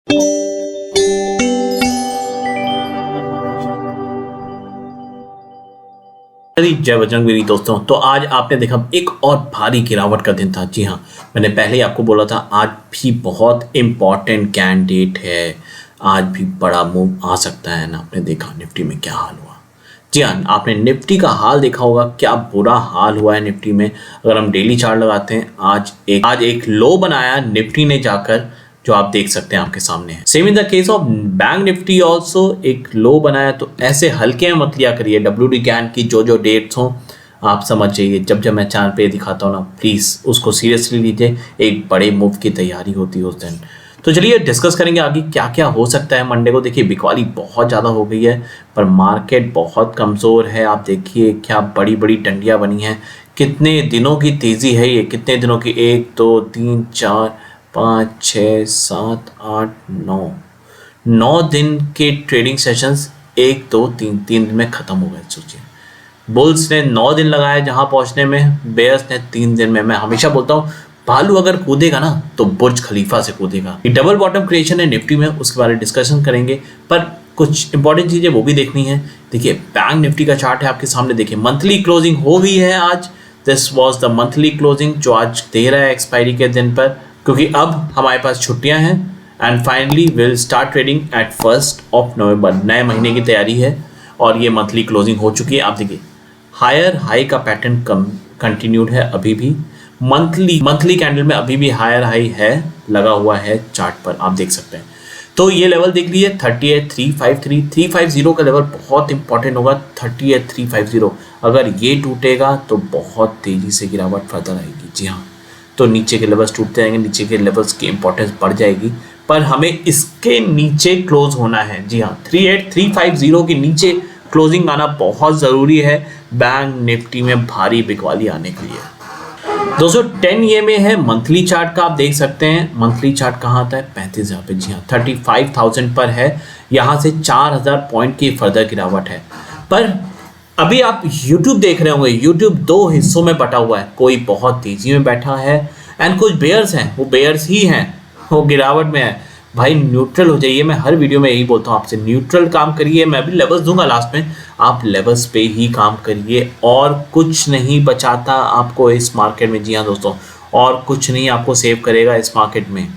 जय बजरंगबली दोस्तों। तो आज आपने देखा एक और भारी गिरावट का दिन था। जी हाँ, मैंने पहले ही आपको बोला था आज भी बहुत इम्पॉर्टेंट कैंडिडेट है, आज भी बड़ा मूव आ सकता है ना। आपने देखा निफ्टी में क्या हाल हुआ। जी हाँ, आपने निफ्टी का हाल देखा होगा, क्या बुरा हाल हुआ है निफ्टी में। अगर हम डेली चार्ट लगाते हैं, आज एक लो बनाया निफ्टी ने जाकर, जो आप देख सकते हैं आपके सामने है। Same in the case of bank Nifty also एक लो बनाया। तो ऐसे हल्के में मत लिया करिए WD कैन की जो डेट्स हो, आप समझ जाइए। जब मैं चैनल पे दिखाता हूँ ना, प्लीज़ उसको सीरियसली लीजिए, एक बड़े मूव की तैयारी होती है उस दिन। तो चलिए डिस्कस करेंगे आगे क्या क्या हो सकता है मंडे को। देखिए बिकवाली बहुत ज़्यादा हो गई है, पर मार्केट बहुत कमज़ोर है। आप देखिए क्या बड़ी बड़ी डंडियाँ बनी हैं। कितने दिनों की तेज़ी है ये, कितने दिनों की, 1 2 3 4 5 6 7 8 9 दिन के ट्रेडिंग सेशंस 1 2 3 दिन में ख़त्म हो गए। सोचिए, बुल्स ने 9 दिन लगाए जहां पहुंचने में, बेयर्स ने 3 दिन में। मैं हमेशा बोलता हूं भालू अगर कूदेगा ना तो बुर्ज खलीफा से कूदेगा। डबल बॉटम क्रिएशन है निफ्टी में, उसके बारे में डिस्कशन करेंगे, पर कुछ इंपॉर्टेंट चीज़ें वो भी देखनी है। देखिए बैंक निफ्टी का चार्ट है आपके सामने। देखिए मंथली क्लोजिंग हो गई है आज। This was the monthly closing जो आज दे रहा है एक्सपायरी के दिन पर, क्योंकि अब हमारे पास छुट्टियां हैं। And finally will start trading at 1 नवंबर। नए महीने की तैयारी है और ये मंथली क्लोजिंग हो चुकी है। आप देखिए हायर हाई का पैटर्न कंटिन्यूड है अभी भी। मंथली कैंडल में अभी भी हायर हाई है, लगा हुआ है चार्ट पर, आप देख सकते हैं। तो ये लेवल देख लीजिए 38,353 का लेवल बहुत इंपॉर्टेंट होगा। 38,350 अगर ये टूटेगा तो बहुत तेजी से गिरावट फर्दर आएगी। जी हाँ, तो नीचे के लेवल्स टूटते रहेंगे, नीचे के लेवल्स की इंपॉर्टेंस बढ़ जाएगी, पर हमें इसके नीचे क्लोज होना है। जी हाँ, 38,350 के नीचे क्लोजिंग आना बहुत ज़रूरी है बैंक निफ्टी में भारी बिकवाली आने के लिए। दोस्तों 10 ये में है मंथली चार्ट का, आप देख सकते हैं मंथली चार्ट कहाँ आता है, 35,000 पे। जी हाँ, 35,000 पर है। यहाँ से 4,000 पॉइंट की फर्दर गिरावट है। पर अभी आप YouTube देख रहे होंगे, YouTube 2 हिस्सों में बटा हुआ है। कोई बहुत तेजी में बैठा है एंड कुछ बेयर्स हैं, वो बेयर्स ही हैं, वो गिरावट में है। भाई न्यूट्रल हो जाइए, मैं हर वीडियो में यही बोलता हूँ आपसे, न्यूट्रल काम करिए। मैं भी लेवल्स दूंगा लास्ट में, आप लेवल्स पे ही काम करिए और कुछ नहीं बचाता आपको इस मार्केट में। जी हाँ दोस्तों, और कुछ नहीं आपको सेव करेगा इस मार्केट में,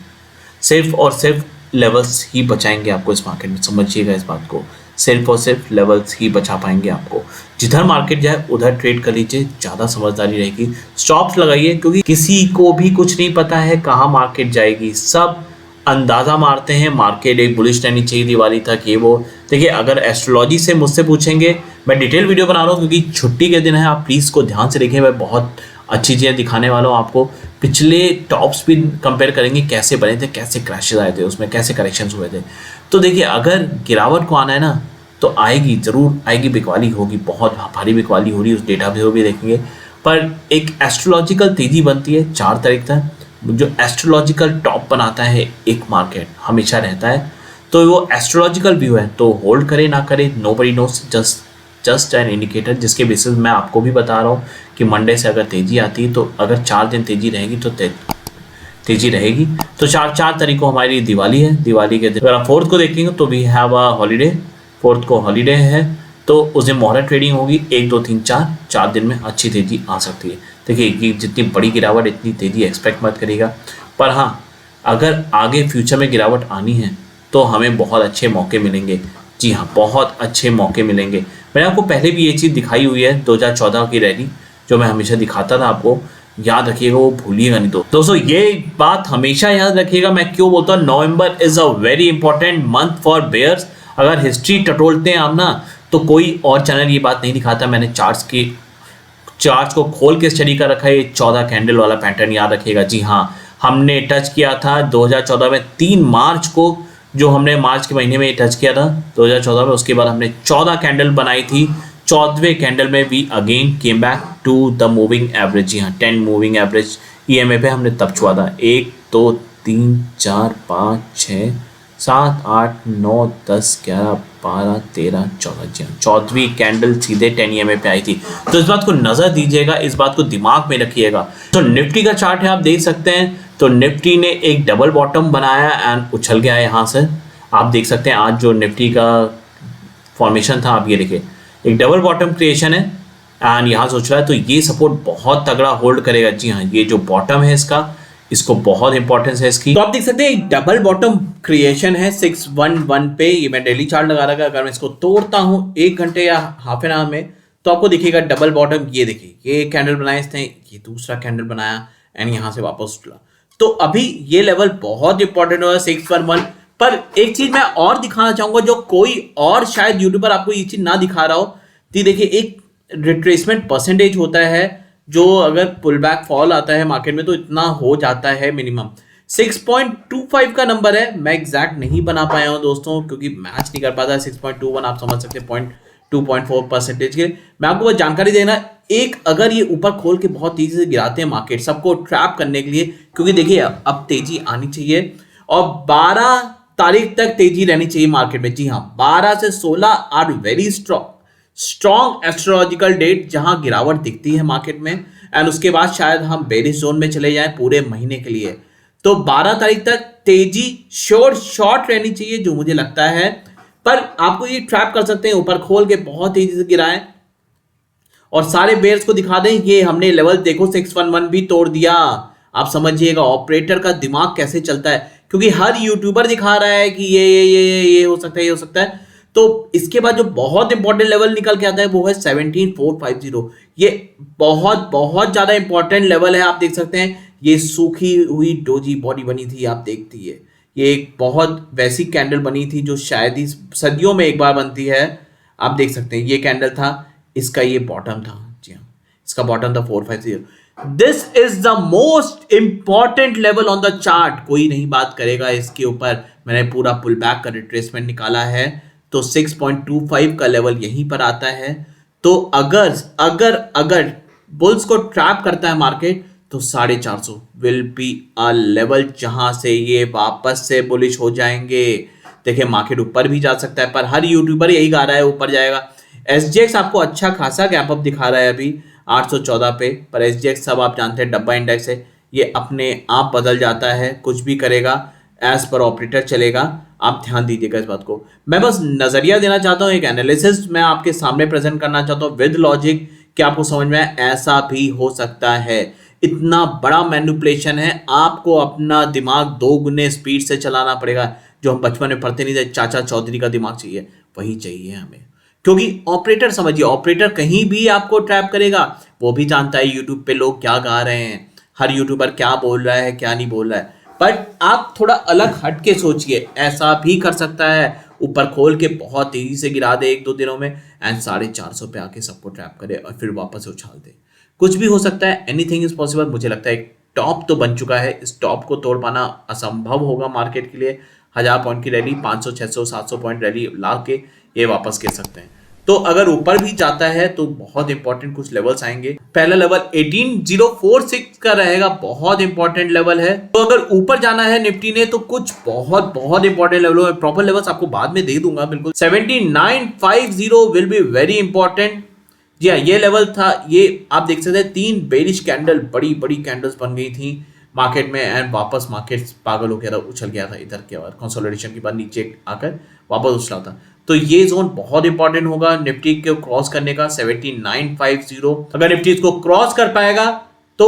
सिर्फ और सिर्फ लेवल्स ही बचाएंगे आपको इस मार्केट में। समझिएगा इस बात को, सिर्फ और सिर्फ लेवल्स ही बचा पाएंगे आपको। जिधर मार्केट जाए उधर ट्रेड कर लीजिए, ज़्यादा समझदारी रहेगी। स्टॉप्स लगाइए, क्योंकि किसी को भी कुछ नहीं पता है कहाँ मार्केट जाएगी, सब अंदाज़ा मारते हैं। मार्केट एक बुलिश रहनी चाहिए दिवाली तक, ये वो। देखिए अगर एस्ट्रोलॉजी से मुझसे पूछेंगे, मैं डिटेल वीडियो बना रहा हूँ क्योंकि छुट्टी के दिन है, आप प्लीज़ को ध्यान से देखिए। मैं बहुत अच्छी चीज़ें दिखाने वाला हूँ आपको। पिछले टॉप्स भी कंपेयर करेंगे, कैसे बने थे, कैसे क्रैशेज आए थे, उसमें कैसे करेक्शंस हुए थे। तो देखिए अगर गिरावट को आना है ना, तो आएगी, ज़रूर आएगी, बिकवाली होगी, बहुत भारी बिकवाली हो रही है, उस डेटा भी देखेंगे। पर एक एस्ट्रोलॉजिकल तेज़ी बनती है 4 तारीख तक। जो एस्ट्रोलॉजिकल टॉप बनाता है एक मार्केट हमेशा रहता है, तो वो एस्ट्रोलॉजिकल व्यू है। तो होल्ड करे ना करे, nobody nose, just an indicator, जिसके बेसिस मैं आपको भी बता रहा हूँ कि मंडे से अगर तेज़ी आती है, तो अगर 4 दिन तेज़ी रहेगी तो तेज़ी रहेगी। तो 4 तारीख को हमारी दिवाली है। दिवाली के दिन अगर आप 4th को देखेंगे तो we have a holiday, 4th को हॉलीडे है, तो उस दिन मोहरा ट्रेडिंग होगी। 1 2 3 4 दिन में अच्छी तेज़ी आ सकती है। देखिए ये जितनी बड़ी गिरावट, इतनी तेज़ी एक्सपेक्ट मत करिएगा, पर हाँ अगर आगे फ्यूचर में गिरावट आनी है तो हमें बहुत अच्छे मौके मिलेंगे। जी हाँ, बहुत अच्छे मौके मिलेंगे। मैंने आपको पहले भी ये चीज़ दिखाई हुई है, 2014 की रैली जो मैं हमेशा दिखाता था आपको, याद रखिएगा, वो भूलिएगा नहीं। दोस्तों ये बात हमेशा याद रखिएगा, मैं क्यों बोलता हूँ November is a very important month for bears. अगर हिस्ट्री टटोलते हैं आप ना, तो कोई और चैनल ये बात नहीं दिखाता। मैंने चार्ट्स को खोल के स्टडी कर रखा है। ये 14 कैंडल वाला पैटर्न याद रखिएगा। जी हाँ, हमने टच किया था 2014 में 3 मार्च को, जो हमने मार्च के महीने में टच किया था 2014 में। उसके बाद हमने 14 कैंडल बनाई थी। 14वें कैंडल में we again came back to the moving average. जी हाँ, 10 मूविंग एवरेज EMA पे हमने तब छुआ था। 1 2 3 4 5 6 7, 8, 9, 10, 11, 12, 13, 14, जी हाँ 14वीं कैंडल सीधे 10 EMA पे आई थी। तो इस बात को नज़र दीजिएगा, इस बात को दिमाग में रखिएगा। तो निफ्टी का चार्ट है, आप देख सकते हैं। तो निफ्टी ने एक डबल बॉटम बनाया एंड उछल गया यहाँ से। आप देख सकते हैं आज जो निफ्टी का फॉर्मेशन था, आप ये देखिए एक डबल बॉटम क्रिएशन है एंड यहाँ सोच रहा है। तो ये सपोर्ट बहुत तगड़ा होल्ड करेगा। जी हाँ, ये जो बॉटम है इसको बहुत इंपॉर्टेंस है इसकी। तो आप देख सकते हैं एक डबल बॉटम क्रिएशन है 611 पे। ये मैं डेली चार्ट लगा रखा है। अगर मैं इसको तोड़ता हूँ 1 घंटे या हाफ एन आवर में, तो आपको दिखेगा डबल बॉटम। ये देखिए ये कैंडल बनाया इसने, ये दूसरा कैंडल बनाया एंड यहाँ से वापस उठला। तो अभी ये लेवल बहुत इंपॉर्टेंट होगा 611। पर एक चीज मैं और दिखाना चाहूंगा जो कोई और शायद यूट्यूबर आपको ये चीज ना दिखा रहा हो। तो देखिए एक रिट्रेसमेंट परसेंटेज होता है, जो अगर पुल बैक फॉल आता है मार्केट में तो इतना हो जाता है मिनिमम 6.25 का नंबर है। मैं एग्जैक्ट नहीं बना पाया हूं दोस्तों, क्योंकि मैच नहीं कर पाता। 6.21 आप समझ सकते हैं 2.4% के। मैं आपको बस जानकारी देना, एक अगर ये ऊपर खोल के बहुत तेजी से गिराते हैं मार्केट सबको ट्रैप करने के लिए, क्योंकि देखिए अब तेजी आनी चाहिए और 12 तारीख तक तेजी रहनी चाहिए मार्केट में। जी हाँ, 12 से 16 are very strong astrological date जहां गिरावट दिखती है मार्केट में एंड उसके बाद शायद हम बेरिश जोन में चले जाएं पूरे महीने के लिए। तो 12 तारीख तक तेजी शॉर्ट रहनी चाहिए जो मुझे लगता है। पर आपको ये ट्रैप कर सकते हैं, ऊपर खोल के बहुत तेजी से गिराएं और सारे बेयर्स को दिखा दें। ये हमने लेवल देखो 611 भी तोड़ दिया। आप समझिएगा ऑपरेटर का दिमाग कैसे चलता है, क्योंकि हर यूट्यूबर दिखा रहा है कि ये हो सकता है, ये हो सकता है। तो इसके बाद जो बहुत इंपॉर्टेंट लेवल निकल के आता है वो है 17450। ये बहुत बहुत ज्यादा इंपॉर्टेंट लेवल है। आप देख सकते हैं ये सूखी हुई डोजी बॉडी बनी थी, आप देखती है ये एक बहुत वैसी कैंडल बनी थी जो शायद ही सदियों में एक बार बनती है। आप देख सकते हैं ये कैंडल था, इसका ये बॉटम था। जी हाँ, इसका बॉटम था 450। This is the most important level on the chart. कोई नहीं बात करेगा इसके ऊपर। मैंने पूरा पुल बैक का रिट्रेसमेंट निकाला है, तो 6.25 का लेवल यहीं पर आता है। तो अगर अगर अगर बुल्स को ट्रैप करता है मार्केट, तो 450 विल बी अ लेवल जहां से ये वापस से बुलिश हो जाएंगे। देखिए मार्केट ऊपर भी जा सकता है, पर हर यूट्यूबर यही गा रहा है ऊपर जाएगा। SGX आपको अच्छा खासा गैप अप दिखा रहा है अभी 814 पे, पर SGX सब आप जानते हैं डब्बा इंडेक्स है, ये अपने आप बदल जाता है, कुछ भी करेगा एज पर ऑपरेटर चलेगा। आप ध्यान दीजिएगा इस बात को। मैं बस नजरिया देना चाहता हूँ, एक एनालिसिस मैं आपके सामने प्रेजेंट करना चाहता हूँ विद लॉजिक, कि आपको समझ में ऐसा भी हो सकता है। इतना बड़ा मैनिपुलेशन है, आपको अपना दिमाग 2 गुने स्पीड से चलाना पड़ेगा। जो हम बचपन में पढ़ते नहीं थे, चाचा चौधरी का दिमाग चाहिए, वही चाहिए हमें। क्योंकि ऑपरेटर समझिए, ऑपरेटर कहीं भी आपको ट्रैप करेगा। वो भी जानता है यूट्यूब पे लोग क्या गा रहे हैं, हर यूट्यूबर क्या बोल रहा है क्या नहीं बोल रहा है। बट आप थोड़ा अलग हट के सोचिए, ऐसा भी कर सकता है ऊपर खोल के बहुत तेजी से गिरा दे 1-2 दिनों में एंड 450 पे आके सबको ट्रैप करे और फिर वापस उछाल दे। कुछ भी हो सकता है, एनीथिंग इज पॉसिबल। मुझे लगता है एक टॉप तो बन चुका है, इस टॉप को तोड़ पाना असंभव होगा मार्केट के लिए। 1000 पॉइंट की रैली, 500 600 700 पॉइंट रैली ला के ये वापस गिर सकते हैं। तो अगर ऊपर भी जाता है तो बहुत इंपॉर्टेंट कुछ लेवल्स आएंगे। पहला लेवल 18046 का रहेगा, बहुत इंपॉर्टेंट लेवल है। तो अगर ऊपर जाना है निफ्टी ने तो कुछ बहुत बहुत इंपॉर्टेंट लेवल है। प्रॉपर लेवल्स आपको बाद में दे दूंगा बिल्कुल। 7950 विल बी वेरी इंपॉर्टेंट। जी हाँ, ये लेवल था। ये आप देख सकते हैं 3 बेरिश कैंडल, बड़ी बड़ी कैंडल्स बन गई थी मार्केट में एंड वापस मार्केट पागल हो गया था, उछल गया था इधर के बाद कंसोलिडेशन के बाद नीचे आकर वापस उछला था। तो ये जोन बहुत इंपॉर्टेंट होगा निफ्टी को क्रॉस करने का 7950। अगर निफ्टी इसको क्रॉस कर पाएगा तो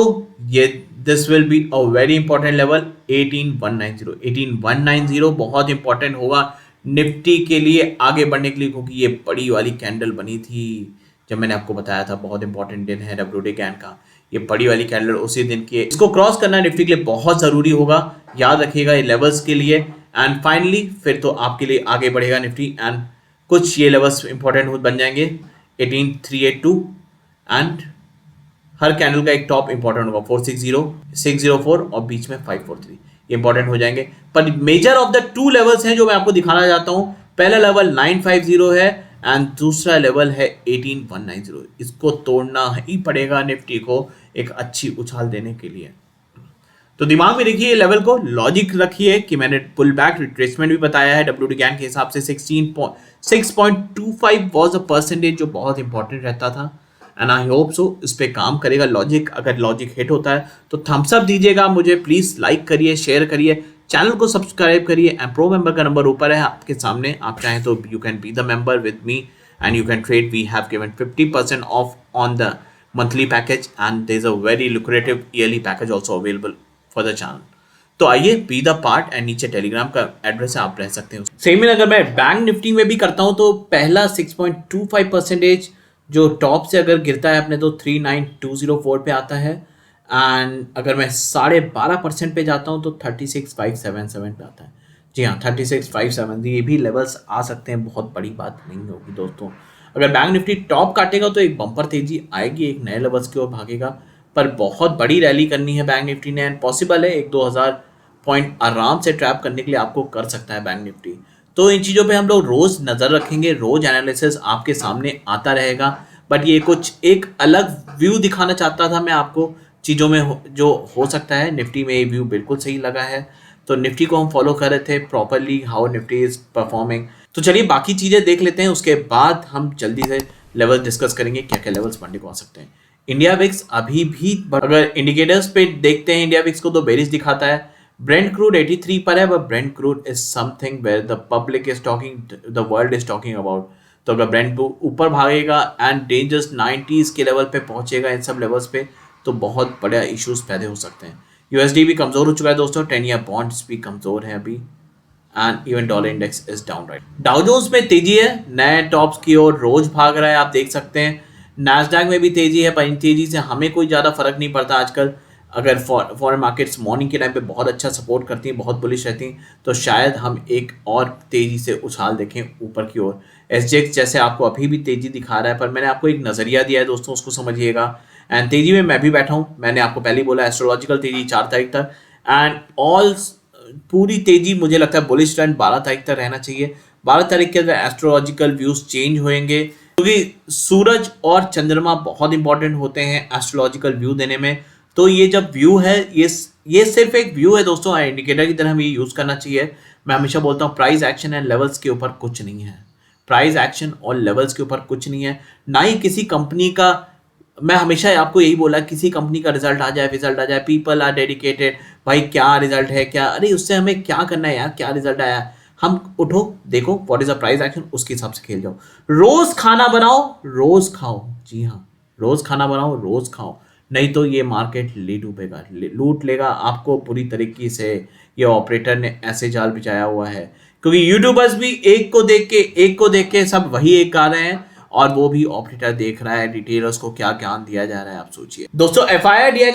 ये this will be a very important level 18190। 18190 बहुत इंपॉर्टेंट होगा निफ्टी के लिए आगे बढ़ने के लिए, क्योंकि ये बड़ी वाली कैंडल बनी थी जब मैंने आपको बताया था बहुत इंपॉर्टेंट दिन है WD कैंड का। ये बड़ी वाली कैंडल उसी दिन की है। इसको क्रॉस करना निफ्टी के लिए बहुत जरूरी होगा, याद रखिएगा ये लेवल्स के लिए। एंड फाइनली फिर तो आपके लिए आगे बढ़ेगा निफ्टी एंड कुछ ये लेवल्स इंपॉर्टेंट बन जाएंगे 18382 एंड हर कैंडल का एक टॉप इंपॉर्टेंट होगा 460 604 और बीच में 543 ये इंपॉर्टेंट हो जाएंगे। पर मेजर ऑफ द 2 लेवल्स हैं जो मैं आपको दिखाना चाहता हूं। पहला लेवल 950 है एंड दूसरा लेवल है 18190। इसको तोड़ना ही पड़ेगा निफ्टी को एक अच्छी उछाल देने के लिए। तो दिमाग में रखिए लेवल को, लॉजिक रखिए कि मैंने पुल बैक रिट्रेसमेंट भी बताया है WD ज्ञान के हिसाब से 6.25 वाज अ परसेंटेज, जो बहुत इंपॉर्टेंट रहता था। एंड आई होप सो इस पे काम करेगा लॉजिक। अगर लॉजिक हिट होता है तो थम्स अप दीजिएगा मुझे, प्लीज लाइक करिए, शेयर करिए, चैनल को सब्सक्राइब करिए। एंड प्रो मेंबर का नंबर ऊपर है आपके सामने, आप चाहें तो you can be the member with me and you can trade. We have given 50% off on the monthly package and there is a very lucrative yearly package also available for the channel। तो आइए be the part and नीचे Telegram का address है, आप रह सकते हैं। Same अगर मैं बैंक निफ्टी में भी करता हूं तो पहला 6.25% जो टॉप से अगर गिरता है अपने तो 39204 पे आता है। एंड अगर मैं 12.5% पे जाता हूं तो 36577 पे आता है। जी हाँ, 3657, ये भी लेवल्स आ सकते हैं, बहुत बड़ी बात नहीं होगी दोस्तों। अगर बैंक निफ्टी टॉप काटेगा तो एक बम्पर तेजी आएगी, एक नए लेवल्स की ओर भागेगा, पर बहुत बड़ी रैली करनी है बैंक निफ्टी ने। एंड पॉसिबल है 1-2 हज़ार पॉइंट आराम से ट्रैप करने के लिए आपको कर सकता है बैंक निफ्टी। तो इन चीज़ों पे हम लोग रोज नज़र रखेंगे, रोज एनालिसिस आपके सामने आता रहेगा। बट ये कुछ एक अलग व्यू दिखाना चाहता था मैं आपको चीज़ों में जो हो सकता है। निफ्टी में ये व्यू बिल्कुल सही लगा है, तो निफ्टी को हम फॉलो कर रहे थे properly, how Nifty is performing. तो चलिए बाकी चीज़ें देख लेते हैं, उसके बाद हम जल्दी से लेवल डिस्कस करेंगे, क्या क्या लेवल्स मंडे को आ सकते हैं। इंडिया विक्स अभी भी, अगर इंडिकेटर्स पे देखते हैं इंडिया विक्स को तो बेरिश दिखाता है। ब्रेंट क्रूड 83 पर है, but brent crude is something where the public is talking, the world is talking about. तो अगर ब्रेंट ऊपर भागेगा एंड डेंजर्स 90s के लेवल पे पहुंचेगा, इन सब लेवल्स पे, तो बहुत बड़े इश्यूज पैदा हो सकते हैं। यूएसडी भी कमजोर हो चुका है दोस्तों, 10 ईयर बॉन्ड्स भी कमजोर है अभी, and even dollar index is down right. Dow Jones में तेजी है, नए टॉप्स की ओर रोज भाग रहा है, आप देख सकते हैं। नैस्डैक में भी तेजी है, पर इन तेजी से हमें कोई ज़्यादा फर्क नहीं पड़ता आजकल। अगर फॉरेन मार्केट्स मॉर्निंग के टाइम पे बहुत अच्छा सपोर्ट करती हैं, बहुत बुलिश रहती हैं, तो शायद हम एक और तेजी से उछाल देखें ऊपर की ओर। एसजेएक्स जैसे आपको अभी भी तेजी दिखा रहा है, पर मैंने आपको एक नज़रिया दिया है दोस्तों, उसको समझिएगा। एंड तेजी में मैं भी बैठा हूँ, मैंने आपको पहले ही बोला एस्ट्रोलॉजिकल तेजी 4 तारीख तक, एंड ऑल पूरी तेजी मुझे लगता है बुलिश ट्रेंड 12 तारीख तक रहना चाहिए। 12 तारीख के अंदर एस्ट्रोलॉजिकल व्यूज चेंज होंगे, क्योंकि सूरज और चंद्रमा बहुत इंपॉर्टेंट होते हैं एस्ट्रोलॉजिकल व्यू देने में। तो ये जब व्यू है, ये सिर्फ एक व्यू है दोस्तों, इंडिकेटर की तरह हमें ये यूज करना चाहिए। मैं हमेशा बोलता हूँ प्राइस एक्शन एंड लेवल्स के ऊपर कुछ नहीं है, प्राइस एक्शन और लेवल्स के ऊपर कुछ नहीं है, ना ही किसी कंपनी का। मैं हमेशा आपको यही बोला, किसी कंपनी का रिजल्ट आ जाए, पीपल आर डेडिकेटेड, भाई क्या रिजल्ट है, क्या, अरे उससे हमें क्या करना है यार, क्या रिजल्ट आया, हम उठो देखो what is a price action, उसके हिसाब से खेल जाओ। रोज खाना बनाओ, रोज खाओ, जी हाँ, रोज खाना बनाओ, रोज खाओ, नहीं तो ये मार्केट डूबेगा, लूट लेगा आपको पूरी तरीके से। ये ऑपरेटर ने ऐसे जाल बिछाया हुआ है, क्योंकि यूट्यूबर्स भी एक को देख के सब वही एक गा रहे हैं, और वो भी ऑपरेटर देख रहा है रिटेलर्स को क्या ज्ञान दिया जा रहा है, आप सोचिए दोस्तों। एफआईआई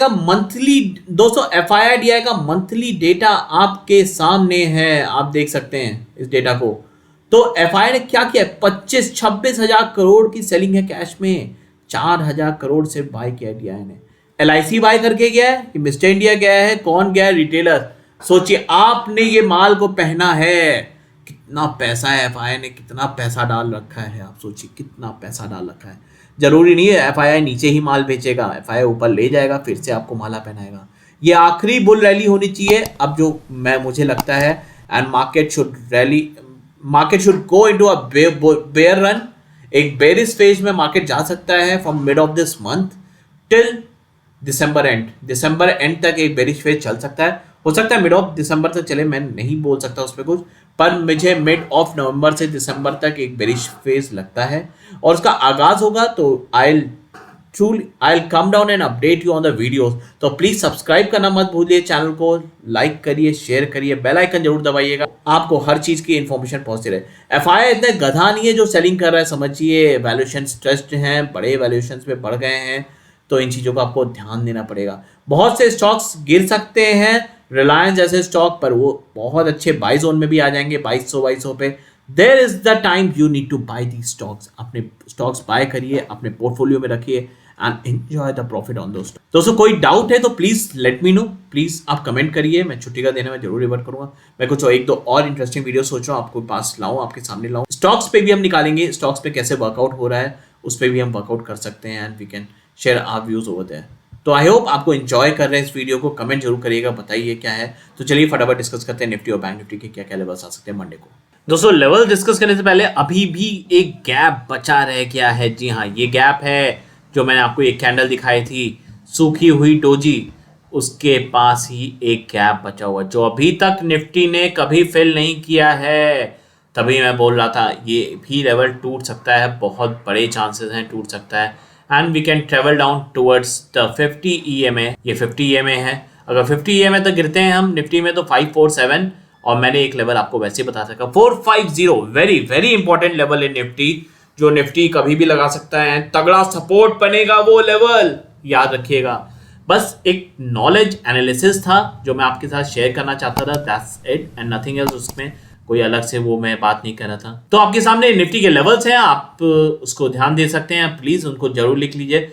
का मंथली डेटा आपके सामने है, आप देख सकते हैं इस डेटा को। तो एफआईआई ने क्या किया, 25-26 हजार करोड़ की सेलिंग है कैश में, 4,000 करोड़ से बाय किया डीआई ने। एलआईसी बाय करके गया है कि मिस्टर इंडिया गया है, कौन गया है, रिटेलर। सोचिए आपने ये माल को पहना है, कितना पैसा है, एफआईआई ने कितना पैसा डाल रखा है, आप सोचिए कितना पैसा डाल रखा है। जरूरी नहीं है एफआईआई नीचे ही माल बेचेगा, एफआईआई ऊपर ले जाएगा, फिर से आपको माला पहनाएगा। ये आखिरी बुल रैली होनी चाहिए अब, जो मुझे लगता है, and market should go into a bear run. एक बेरिश फेज में मार्केट जा सकता है from mid of this month till December end तक एक बेरिश फेज चल सकता है। हो सकता है मिड ऑफ दिसंबर तक चले, मैं नहीं बोल सकता उस पर कुछ, पर मुझे मिड ऑफ नवंबर से दिसंबर तक एक बेरिश फेज लगता है, और उसका आगाज होगा। तो I come down and update you on the videos. तो प्लीज सब्सक्राइब करना मत भूलिए, चैनल को लाइक करिए, शेयर करिए, बेल आइकन जरूर दबाइएगा, आपको हर चीज की इंफॉर्मेशन पहुंचती रहे। एफआईआई इतने गधा नहीं है जो सेलिंग कर रहा है, समझिए वैल्यूएशन स्ट्रेस्ड हैं, बड़े वैल्यूएशन पे बढ़ गए हैं, तो इन चीजों का आपको ध्यान देना पड़ेगा। बहुत से स्टॉक्स गिर सकते हैं, रिलायंस जैसे स्टॉक, पर वो बहुत अच्छे बाई जोन में भी आ जाएंगे, 2200 पे। There is the time you need to buy the stocks, अपने स्टॉक्स बाय करिए, अपने पोर्टफोलियो में रखिए and enjoy the profit on दोस्त। दोस्तों कोई डाउट है तो please let me know, please आप कमेंट करिए, मैं छुट्टी का देने में जरूर रिवर्ट करूंगा। मैं कुछ 1-2 और इंटरेस्टिंग वीडियो सोच रहा हूँ आपको पास लाऊं, आपके सामने लाऊं। स्टॉक्स पे भी हम निकालेंगे, स्टॉक्स पे कैसे वर्कआउट हो रहा है उस पर भी हम वर्कआउट कर सकते हैं, and we can share our views over there. तो आई होप आपको एंजॉय कर रहे हैं इस वीडियो को, कमेंट जरूर करिएगा, बताइए क्या है। तो चलिए फटाफट डिस्कस करते हैं निफ्टी और बैंक निफ्टी के क्या क्या लेवल्स आ सकते हैं मंडे को। दोस्तों लेवल डिस्कस करने से पहले अभी भी एक गैप बचा रह गया है। जी हाँ, ये गैप है जो मैंने आपको एक कैंडल दिखाई थी सूखी हुई डोजी, उसके पास ही एक गैप बचा हुआ जो अभी तक निफ्टी ने कभी फिल नहीं किया है। तभी मैं बोल रहा था ये भी लेवल टूट सकता है, बहुत बड़े चांसेस हैं टूट सकता है। And we can travel down towards the 50 EMA। ये 50 EMA है, अगर 50 EMA तक गिरते हैं हम निफ्टी में तो 547, और मैंने एक लेवल आपको वैसे ही बता सका 450, very very important level in Nifty, जो निफ्टी कभी भी लगा सकता है। तगड़ा सपोर्ट बनेगा वो लेवल, याद रखिएगा। बस एक नॉलेज एनालिसिस था जो मैं आपके साथ शेयर करना चाहता था, that's it and nothing else. उसमें कोई अलग से वो मैं बात नहीं कर रहा था। तो आपके सामने निफ्टी के लेवल्स हैं, आप उसको ध्यान दे सकते हैं, प्लीज उनको जरूर लिख लीजिए।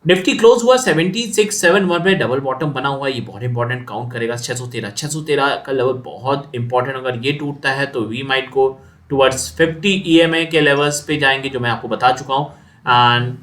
निफ्टी क्लोज हुआ 7671 पे, डबल बॉटम बना हुआ है, ये बहुत इंपॉर्टेंट काउंट करेगा। 613 का लेवल बहुत इंपॉर्टेंट, अगर ये टूटता है तो we might go towards 50 EMA के लेवल्स पे जाएंगे जो मैं आपको बता चुका हूँ। एंड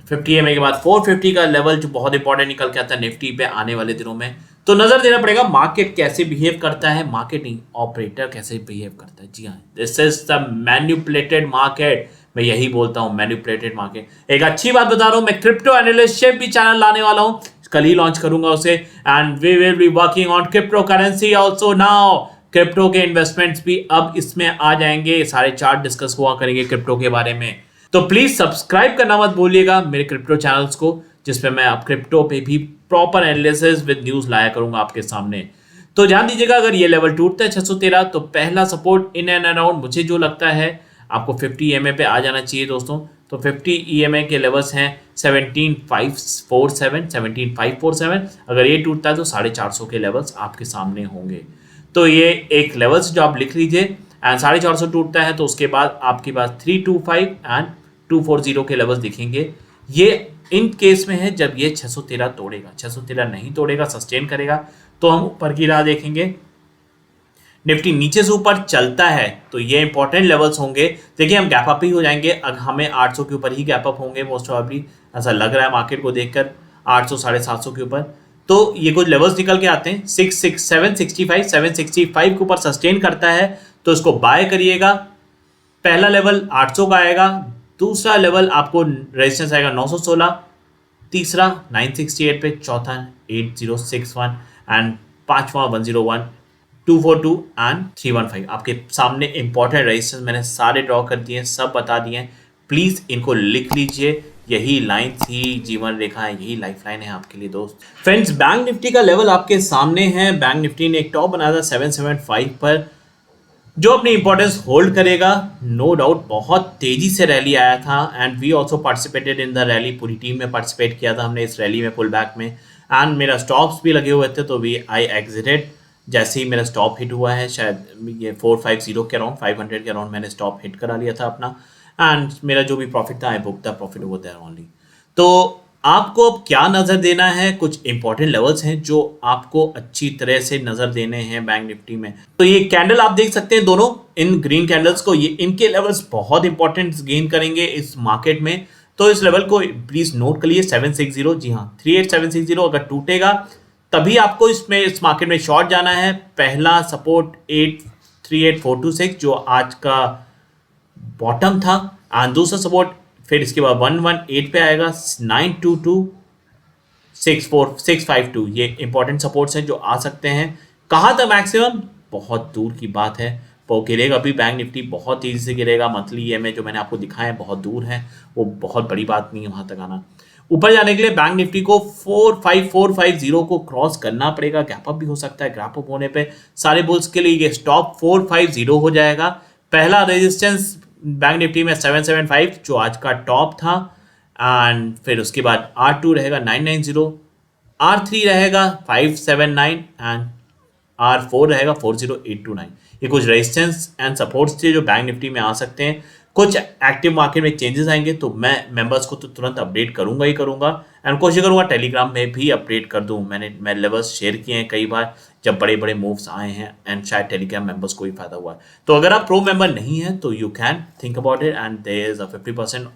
50 EMA के बाद 450 का लेवल जो बहुत इंपॉर्टेंट निकल के आता है निफ्टी पे आने वाले दिनों में। तो नजर देना पड़ेगा मार्केट कैसे बिहेव करता है, मार्केट नहीं ऑपरेटर कैसे बिहेव करता है। जी हाँ, this is the manipulated market, मैं यही बोलता हूँ मैन्युपुलेटेड मार्केट। एक अच्छी बात बता रहा हूँ, मैं क्रिप्टो एनालिस्ट भी चैनल लाने वाला हूँ, कल ही लॉन्च करूंगा उसे। And we will be working on crypto currency also now. Crypto के इन्वेस्टमेंट्स भी अब इसमें आ जाएंगे, सारे चार्ट डिस्कस हुआ करेंगे क्रिप्टो के बारे में। तो प्लीज सब्सक्राइब करना मत भूलिएगा मेरे क्रिप्टो चैनल्स को, जिसपे मैं आप क्रिप्टो पे भी प्रॉपर एनालिसिस विद न्यूज लाया करूंगा आपके सामने। तो ध्यान दीजिएगा, अगर ये लेवल टूटता है 613 तो पहला सपोर्ट इन एंड अराउंड मुझे जो लगता है आपको 50 EMA पे आ जाना चाहिए दोस्तों। तो 50 EMA के लेवल्स हैं 17547, अगर ये टूटता है तो 450 के लेवल्स आपके सामने होंगे। तो ये एक लेवल्स जो आप लिख लीजिए। एंड 450 टूटता है तो उसके बाद आपके पास 325 एंड 240 के लेवल्स दिखेंगे। ये इन केस में है जब ये 613 तोड़ेगा, 613 नहीं तोड़ेगा, सस्टेन करेगा तो हम ऊपर की राह देखेंगे। निफ्टी नीचे से ऊपर चलता है तो ये इंपॉर्टेंट लेवल्स होंगे। देखिए हम गैप अप ही हो जाएंगे, अब हमें 800 के ऊपर ही गैप अप होंगे मोस्ट प्रॉबेबली, ऐसा लग रहा है मार्केट को देखकर 800 750 के ऊपर। तो ये कुछ लेवल्स निकल के आते हैं 765 765 के ऊपर सस्टेन करता है तो इसको बाय करिएगा। पहला लेवल 800 का आएगा, दूसरा लेवल आपको रेजिस्टेंस आएगा 916, तीसरा 968 पे, चौथा 8061 एंड पांचवा 101, 242 एंड 315। आपके सामने इंपॉर्टेंट रेजिस्टेंस मैंने सारे ड्रॉ कर दिए, सब बता दिए, प्लीज इनको लिख लीजिए। यही लाइन थी जीवन रेखा है, यही लाइफ लाइन है आपके लिए दोस्त। फ्रेंड्स बैंक निफ्टी का लेवल आपके सामने है। बैंक निफ्टी ने एक टॉप बनाया था 775 पर जो अपनी इंपॉर्टेंस होल्ड करेगा, नो डाउट। बहुत तेजी से रैली आया था and we also participated in the rally, पूरी टीम ने पार्टिसिपेट किया था हमने इस रैली में पुल बैक में। एंड मेरा स्टॉप्स भी लगे हुए थे तो वी आई एग्जिटेड जैसे ही मेरा स्टॉप हिट हुआ है, शायद ये 450 के अराउंड 500 के अराउंड मैंने स्टॉप हिट करा लिया था अपना। एंड मेरा जो भी प्रॉफिट था I book the profit over there only. तो आपको अब क्या नज़र देना है, कुछ इंपॉर्टेंट लेवल्स हैं जो आपको अच्छी तरह से नज़र देने हैं बैंक निफ्टी में। तो ये कैंडल आप देख सकते हैं दोनों इन ग्रीन कैंडल्स को, ये इनके लेवल्स बहुत इंपॉर्टेंट गेन करेंगे इस मार्केट में। तो इस लेवल को प्लीज नोट कर लिए 760, जी हाँ 38760 अगर टूटेगा तभी आपको इसमें इस मार्केट में शॉर्ट जाना है। पहला सपोर्ट 838426 जो आज का बॉटम था, एंड दूसरा सपोर्ट फिर इसके बाद 118 पे आएगा 92264652। ये इंपॉर्टेंट सपोर्ट्स हैं जो आ सकते हैं। कहाँ तक मैक्सिमम, बहुत दूर की बात है, वो गिरेगा अभी बैंक निफ्टी बहुत तेजी से गिरेगा। मंथली EMA जो मैंने आपको दिखाया है बहुत दूर है, वो बहुत बड़ी बात नहीं है वहां तक आना। ऊपर जाने के लिए बैंक निफ्टी को 45450 को क्रॉस करना पड़ेगा, गैप अप भी हो सकता है। गैप अप होने पे सारे बुल्स के लिए ये स्टॉप 450 हो जाएगा। पहला रेजिस्टेंस बैंक निफ्टी में 775 जो आज का टॉप था, एंड फिर उसके बाद R2 रहेगा 990, R3 रहेगा 579 एंड R4 रहेगा 40829। ये कुछ रेजिस्टेंस एंड सपोर्ट्स थे जो बैंक निफ्टी में आ सकते हैं। कुछ एक्टिव मार्केट में चेंजेस आएंगे तो मैं मेंबर्स को तो तुरंत अपडेट करूंगा ही करूंगा, एंड कोशिश करूंगा टेलीग्राम में भी अपडेट कर दूं। मैं लेवल्स शेयर किए हैं कई बार जब बड़े बड़े मूव्स आए हैं, एंड शायद टेलीग्राम मेंबर्स को भी फायदा हुआ है। तो अगर आप प्रो मेंबर नहीं है तो you can think about it, and there is a 50%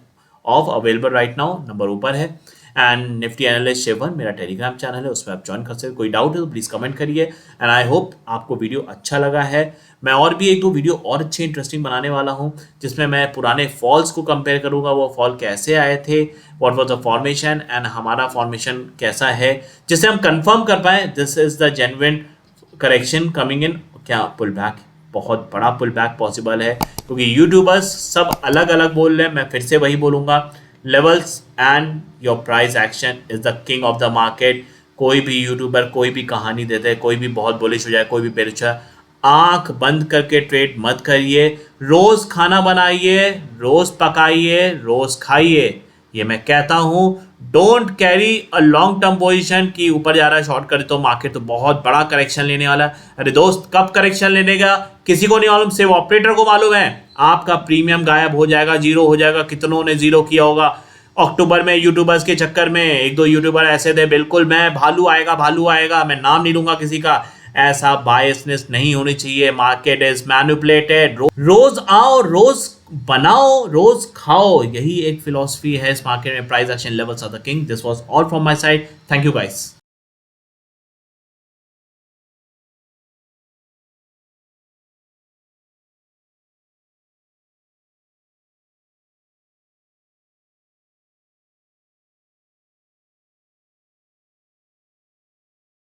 off available right now, number ऊपर है। एंड निफ्टी एनालिस्ट शिवन मेरा टेलीग्राम चैनल है, उसमें आप ज्वाइन कर सकते हैं। कोई डाउट है तो प्लीज़ कमेंट करिए एंड आई होप आपको वीडियो अच्छा लगा है। मैं और भी एक दो वीडियो और अच्छे इंटरेस्टिंग बनाने वाला हूं जिसमें मैं पुराने फॉल्स को कंपेयर करूंगा, वो फॉल कैसे आए थे, what was the formation and हमारा फॉर्मेशन कैसा है, जिससे हम कंफर्म कर पाए this is the genuine correction coming in. क्या पुल बैक, बहुत बड़ा पुल बैक पॉसिबल है क्योंकि यूट्यूबर्स सब अलग अलग बोल रहे हैं। मैं फिर से वही बोलूंगा, levels and your price action is the king of the market. कोई भी यूट्यूबर कोई भी कहानी देते हैं, कोई भी बहुत बुलिश हो जाए, कोई भी बेरिश हो जाए, आंख बंद करके ट्रेड मत करिए। रोज खाना बनाइए, रोज पकाइए, रोज खाइए, ये मैं कहता हूं। Don't carry a long term position कि ऊपर जा रहा है शॉर्ट करे तो मार्केट तो बहुत बड़ा करेक्शन लेने वाला है। अरे दोस्त, कब करेक्शन लेने का किसी को नहीं मालूम, सिर्फ ऑपरेटर को मालूम है। आपका प्रीमियम गायब हो जाएगा, जीरो हो जाएगा। कितनों ने जीरो किया होगा अक्टूबर में यूट्यूबर्स के चक्कर में। एक दो यूट्यूबर ऐसे थे, बिल्कुल मैं भालू आएगा, मैं नाम नहीं लूंगा किसी का। ऐसा बायसनेस नहीं होनी चाहिए। Market is manipulated. रोज आओ, रोज बनाओ, रोज खाओ, यही एक फिलॉसफी है इस मार्केट में। Price action levels are the king. This was all from my side. Thank you guys.